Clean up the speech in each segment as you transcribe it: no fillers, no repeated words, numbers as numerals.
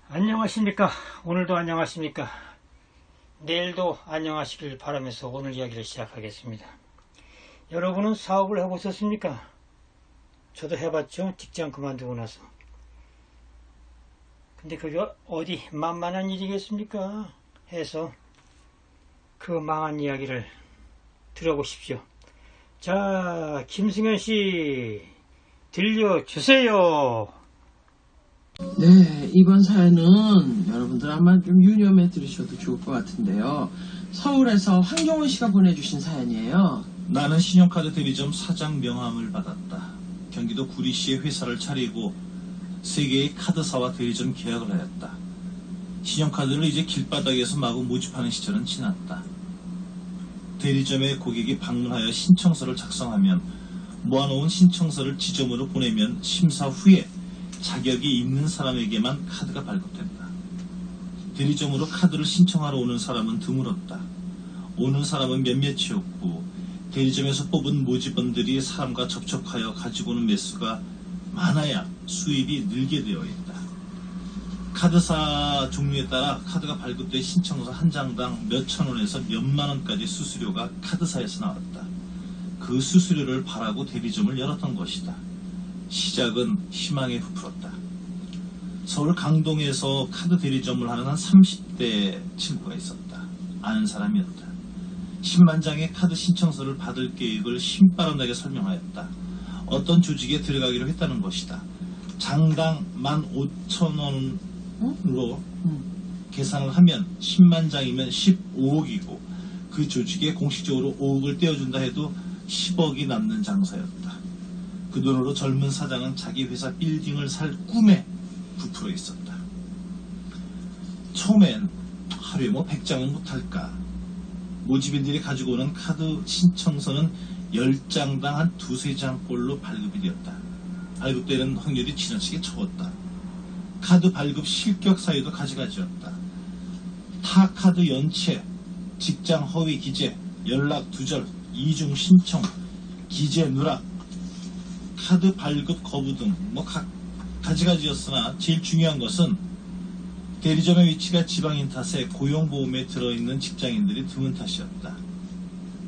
안녕하십니까. 오늘도 안녕하십니까. 내일도 안녕하시길 바라면서 오늘 이야기를 시작하겠습니다. 여러분은 사업을 하고 있었습니까? 저도 해봤죠. 직장 그만두고 나서. 근데 그게 어디 만만한 일이겠습니까? 해서 그 망한 이야기를 들어보십시오. 자, 김승현씨 들려주세요. 네, 이번 사연은 여러분들 아마 좀 유념해 들으셔도 좋을 것 같은데요. 서울에서 황경원 씨가 보내주신 사연이에요. 나는 신용카드 대리점 사장 명함을 받았다. 경기도 구리시에 회사를 차리고 3개의 카드사와 대리점 계약을 하였다. 신용카드를 이제 길바닥에서 마구 모집하는 시절은 지났다. 대리점에 고객이 방문하여 신청서를 작성하면 모아놓은 신청서를 지점으로 보내면 심사 후에 자격이 있는 사람에게만 카드가 발급된다. 대리점으로 카드를 신청하러 오는 사람은 드물었다. 오는 사람은 몇몇이었고 대리점에서 뽑은 모집원들이 사람과 접촉하여 가지고 오는 매수가 많아야 수입이 늘게 되어 있다. 카드사 종류에 따라 카드가 발급돼 신청서 한 장당 몇천 원에서 몇만 원까지 수수료가 카드사에서 나왔다. 그 수수료를 바라고 대리점을 열었던 것이다. 시작은 희망에 부풀었다. 서울 강동에서 카드 대리점을 하는 한 30대 친구가 있었다. 아는 사람이었다. 10만 장의 카드 신청서를 받을 계획을 신바람나게 설명하였다. 어떤 조직에 들어가기로 했다는 것이다. 장당 15,000원으로 계산을 하면 10만 장이면 15억이고 그 조직에 공식적으로 5억을 떼어준다 해도 10억이 남는 장사였다. 그 돈으로 젊은 사장은 자기 회사 빌딩을 살 꿈에 부풀어 있었다. 처음엔 하루에 100장은 못할까. 모집인들이 가지고 오는 카드 신청서는 10장당 한 2-3장꼴로 발급이 되었다. 발급되는 확률이 지나치게 적었다. 카드 발급 실격 사유도 가지가지였다. 타 카드 연체, 직장 허위 기재, 연락 두절, 이중 신청, 기재 누락, 카드 발급 거부 등 가지가지였으나 제일 중요한 것은 대리점의 위치가 지방인 탓에 고용보험에 들어있는 직장인들이 드문 탓이었다.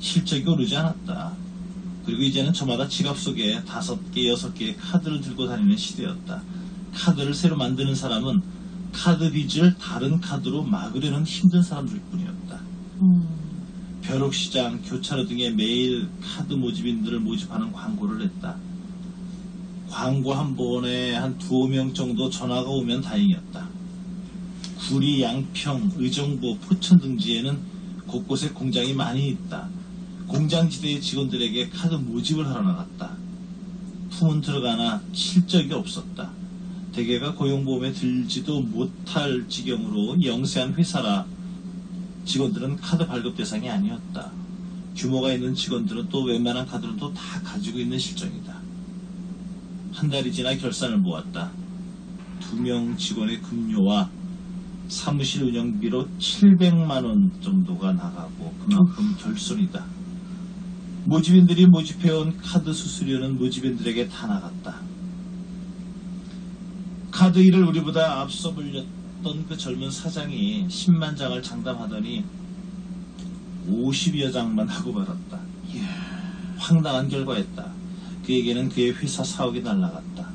실적이 오르지 않았다. 그리고 이제는 저마다 지갑 속에 5개, 6개의 카드를 들고 다니는 시대였다. 카드를 새로 만드는 사람은 카드 빚을 다른 카드로 막으려는 힘든 사람들 뿐이었다. 벼룩시장, 교차로 등에 매일 카드 모집인들을 모집하는 광고를 냈다. 광고 한 번에 한 2-5명 정도 전화가 오면 다행이었다. 구리, 양평, 의정부, 포천 등지에는 곳곳에 공장이 많이 있다. 공장지대의 직원들에게 카드 모집을 하러 나갔다. 품은 들어가나 실적이 없었다. 대개가 고용보험에 들지도 못할 지경으로 영세한 회사라 직원들은 카드 발급 대상이 아니었다. 규모가 있는 직원들은 또 웬만한 카드는 또 다 가지고 있는 실정이다. 한 달이 지나 결산을 모았다. 2명 직원의 급료와 사무실 운영비로 700만원 정도가 나가고 그만큼 결손이다. 모집인들이 모집해온 카드 수수료는 모집인들에게 다 나갔다. 카드 일을 우리보다 앞서 불렸던 그 젊은 사장이 10만 장을 장담하더니 50여 장만 하고 말았다. 황당한 결과였다. 그에게는 그의 회사 사옥이 날아갔다.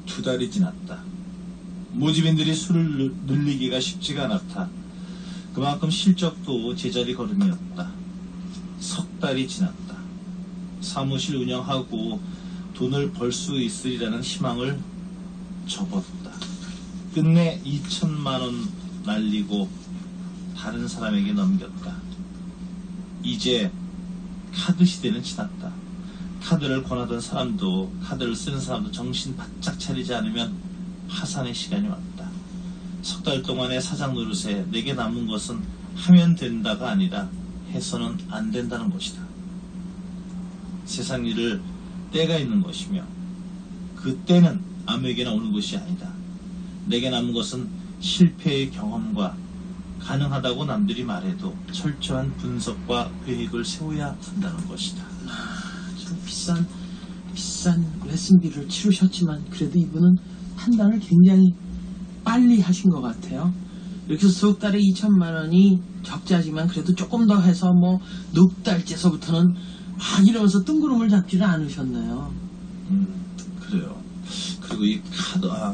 2달이 지났다. 모집인들이 수를 늘리기가 쉽지가 않았다. 그만큼 실적도 제자리 걸음이었다. 3달이 지났다. 사무실 운영하고 돈을 벌 수 있으리라는 희망을 접었다. 끝내 2천만원 날리고 다른 사람에게 넘겼다. 이제 카드 시대는 지났다. 카드를 권하던 사람도 카드를 쓰는 사람도 정신 바짝 차리지 않으면 파산의 시간이 왔다. 3달 동안의 사장 노릇에 내게 남은 것은 하면 된다가 아니라 해서는 안 된다는 것이다. 세상 일을 때가 있는 것이며 그 때는 아무에게나 오는 것이 아니다. 내게 남은 것은 실패의 경험과 가능하다고 남들이 말해도 철저한 분석과 계획을 세워야 한다는 것이다. 참 비싼 레슨비를 치르셨지만 그래도 이분은 판단을 굉장히 빨리 하신 것 같아요. 이렇게 해서 석 달에 2천만 원이 적자지만 그래도 조금 더 해서 뭐 넉 달째서부터는 막 이러면서 뜬구름을 잡지는 않으셨나요? 그래요. 그리고 이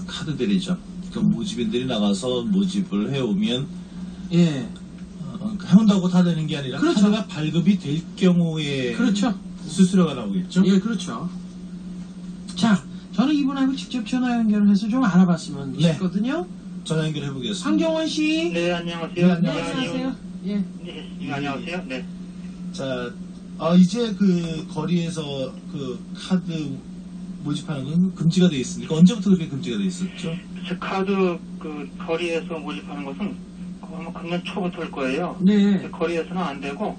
카드 대리점. 그 모집인들이 나가서 모집을 해오면, 예. 해온다고 다 되는 게 아니라, 그렇죠. 카드가 발급이 될 경우에, 그렇죠. 수수료가 나오겠죠? 예, 그렇죠. 자, 저는 이분하고 직접 전화 연결을 해서 좀 알아봤으면 네. 싶거든요. 전화 연결해 보겠습니다. 황정원 씨. 네, 안녕하세요. 네, 안녕하세요. 예. 네, 안녕하세요. 네. 자, 이제 그 거리에서 그 카드 모집하는 건 금지가 돼 있습니까? 언제부터 그렇게 금지가 돼 있었죠? 제 카드 그 거리에서 모집하는 것은 아마 금년 초부터일 거예요. 네. 거리에서는 안 되고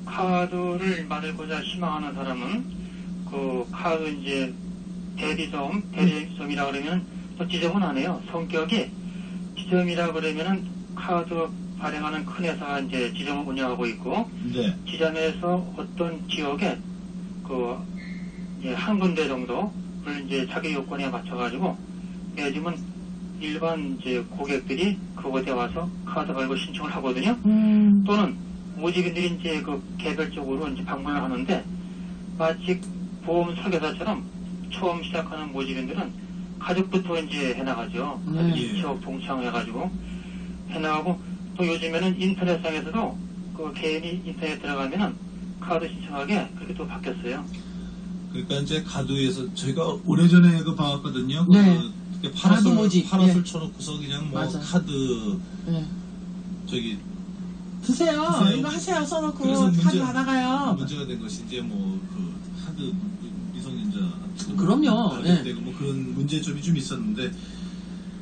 카드를 만들고자 희망하는 사람은 그 카드 이제 대리점이라 그러면 또 지점은 안 해요. 성격이 지점이라 그러면은 카드 발행하는 큰 회사가 이제 지점을 운영하고 있고 네. 지점에서 어떤 지역에 한 군데 정도를 이제 자기 요건에 맞춰가지고 요즘은 일반 이제 고객들이 그곳에 와서 카드 발급 신청을 하거든요. 또는 모집인들이 이제 그 개별적으로 이제 방문을 하는데 마치 보험 설계사처럼 처음 시작하는 모집인들은 가족부터 이제 해나가죠. 네. 지역 동창해가지고 해나가고 또 요즘에는 인터넷상에서도 그 개인이 인터넷 들어가면은 카드 신청하게 그렇게 또 바뀌었어요. 그러니까 이제 가두에서 저희가 오래전에 그 봐왔거든요. 네. 그 카드 모집. 파라솔 예. 쳐놓고서 그냥 뭐 맞아. 카드 예. 저기 드세요. 드세요. 이거 하세요. 써놓고 그래서 카드 받아가요. 문제가 된 것이 이제 뭐 그 카드 미성년자 그럼요. 예. 되고 뭐 그런 문제점이 좀 있었는데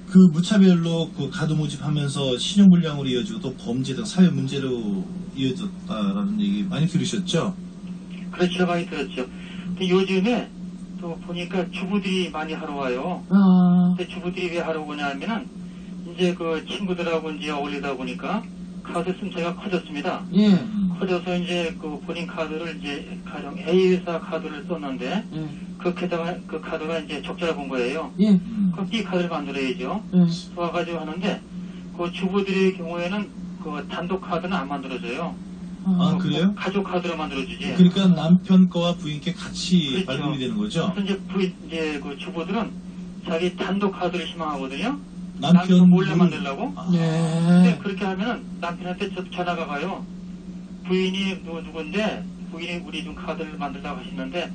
그 무차별로 그 카드 모집하면서 신용불량으로 이어지고 또 범죄 등 사회 문제로 이어졌다라는 얘기 많이 들으셨죠? 그렇죠, 많이 들었죠. 근데 요즘에 또 보니까 주부들이 많이 하러 와요. 근데 주부들이 왜 하러 오냐 하면은 이제 그 친구들하고 이제 어울리다 보니까 카드 씀새가 커졌습니다. 예. 커져서 이제 그 본인 카드를 이제 가령 A회사 카드를 썼는데 예. 그 카드가 이제 적자를 본 거예요. 예. 그럼 B 카드를 만들어야죠. 예. 와가지고 하는데 그 주부들의 경우에는 그 단독 카드는 안 만들어져요. 아, 그래요? 가족 카드로 만들어주지. 그러니까 남편 거와 부인께 같이 그렇죠. 발급이 되는 거죠? 그래서 이제 그 주부들은 자기 단독 카드를 희망하거든요. 남편 남편 몰래 만들려고. 아, 근데 네. 그렇게 하면은 남편한테 전화가 가요. 부인이 누군데 부인이 우리 좀 카드를 만들라고 하시는데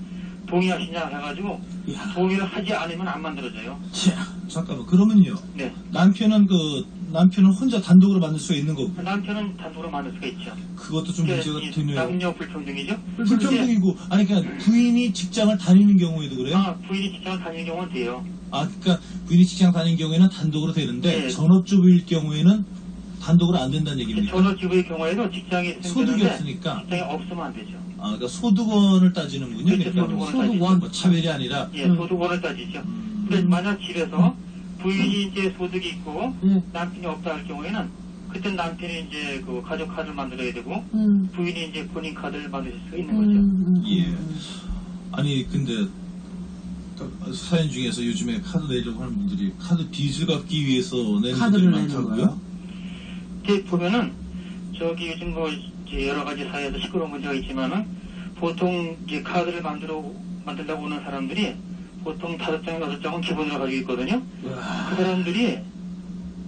동의하시냐 해가지고 야. 동의를 하지 않으면 안 만들어져요. 자. 잠깐만 그러면요. 네. 남편은 혼자 단독으로 만들 수가 있는 거고 남편은 단독으로 만들 수가 있죠. 그것도 좀 문제가 이 되네요. 남녀 불평등이죠. 불평등이고 아니 그러니까 부인이 직장을 다니는 경우에도 그래요? 부인이 직장을 다니는 경우는 돼요. 아 그러니까 부인이 직장 다니는 경우에는 단독으로 되는데 네. 전업주부일 경우에는 단독으로 안 된다는 얘기입니까? 전업주부의 경우에도 직장이 있으면 소득이 되는데 없으니까 직장이 없으면 안 되죠. 아 그러니까 소득원을 따지는군요. 그렇죠, 그러니까 소득원을 뭐 차별이 아니라 예, 소득원을 따지죠. 근데 만약 집에서 부인이 이제 소득이 있고 예. 남편이 없다 할 경우에는 그때 남편이 이제 그 가족 카드를 만들어야 되고 부인이 이제 본인 카드를 만드실 수 있는 거죠. 예. 아니 근데 사연 중에서 요즘에 카드 내려고 하는 분들이 카드 빚을 갚기 위해서 내는 카드를 분들이 내는 많다고요? 거예요? 이렇게 보면은 저기 요즘 뭐 이제 여러 가지 사회에서 시끄러운 문제가 있지만은 보통 이제 카드를 만들려고 오는 사람들이 보통 5장, 6장은 기본으로 가지고 있거든요. 그 사람들이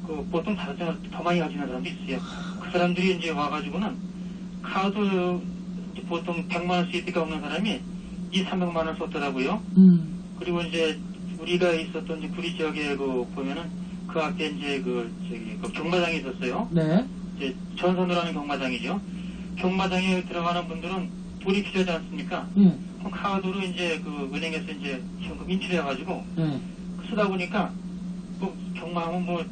그 보통 5장을 더 많이 가지는 사람도 있어요. 그 사람들이 이제 와가지고는 카드 이제 보통 100만 원씩 있을까 없는 사람이 300만 원 썼더라고요. 그리고 이제 우리가 있었던 이제 구리 지역에 그 보면은 그 앞에 이제 그 경마장이 있었어요. 네. 이제 전선으로 하는 경마장이죠. 경마장에 들어가는 분들은 돈이 필요하지 않습니까? 예. 그럼 카드로 이제 그 은행에서 이제 현금 인출해가지고 예. 쓰다 보니까 뭐 경마하면 뭐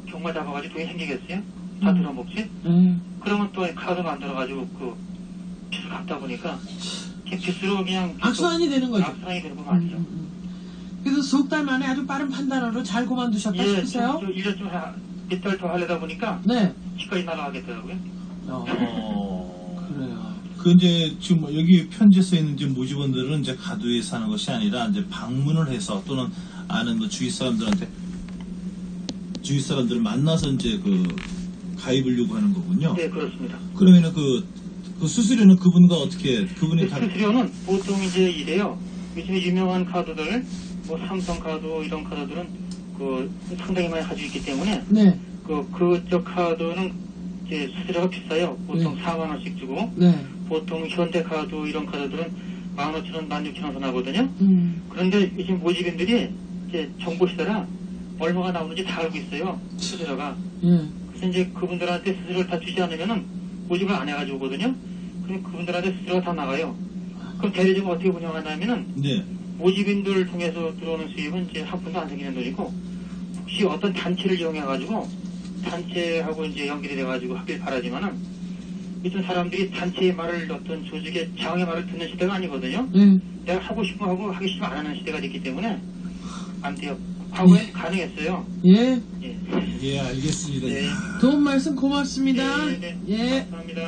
경마 잡아가지고 돈이 생기겠어요? 다 들어먹지? 예. 그러면 또 카드 만들어가지고 그 빚을 갚다 보니까 빚으로 그냥 악순환이 되는 거죠. 악순환이 되는 거 맞죠? 그래서 석 달 만에 아주 빠른 판단으로 잘 그만두셨다 예, 싶으세요? 1년 좀 몇 달 더 하려다 보니까 네. 집까지 날아가겠더라고요. 그래요. 그 이제 지금 여기 편지에 써 있는 이제 모집원들은 이제 가두에 사는 것이 아니라 이제 방문을 해서 또는 아는 뭐 주위 사람들한테 주위 사람들을 만나서 이제 그 가입을 요구하는 거군요. 네, 그렇습니다. 그러면은 그 수수료는 그분과 어떻게 그분이 다 수수료는 보통 이제 이래요. 요즘에 유명한 카드들, 뭐 삼성 카드 이런 카드들은 그 상당히 많이 가지고 있기 때문에 네. 그저 카드는 이제 수수료가 비싸요. 보통 4만 원씩 주고 네. 보통 현대 카드 이런 카드들은 15,000원, 16,000원 나거든요. 음. 그런데 요즘 모집인들이 이제 정보 시대라 얼마가 나오는지 다 알고 있어요. 수수료가. 예. 그래서 이제 그분들한테 수수료를 다 주지 않으면은 모집을 안 해가지고 오거든요. 그럼 그분들한테 수수료가 다 나가요. 그럼 대리점은 어떻게 운영하냐면은 네. 모집인들을 통해서 들어오는 수입은 이제 한 푼도 안 생기는 돈이고 혹시 어떤 단체를 이용해가지고 단체하고 이제 연결이 돼가지고 하길 바라지만은 요즘 사람들이 단체의 말을 어떤 조직의 장의 말을 듣는 시대가 아니거든요. 예. 내가 하고 싶으면 하고 하기 싫으면 안 하는 시대가 됐기 때문에 안 돼요. 과거엔 가능했어요. 예. 예. 예, 알겠습니다. 네. 도움 말씀 고맙습니다. 네, 네. 예. 감사합니다.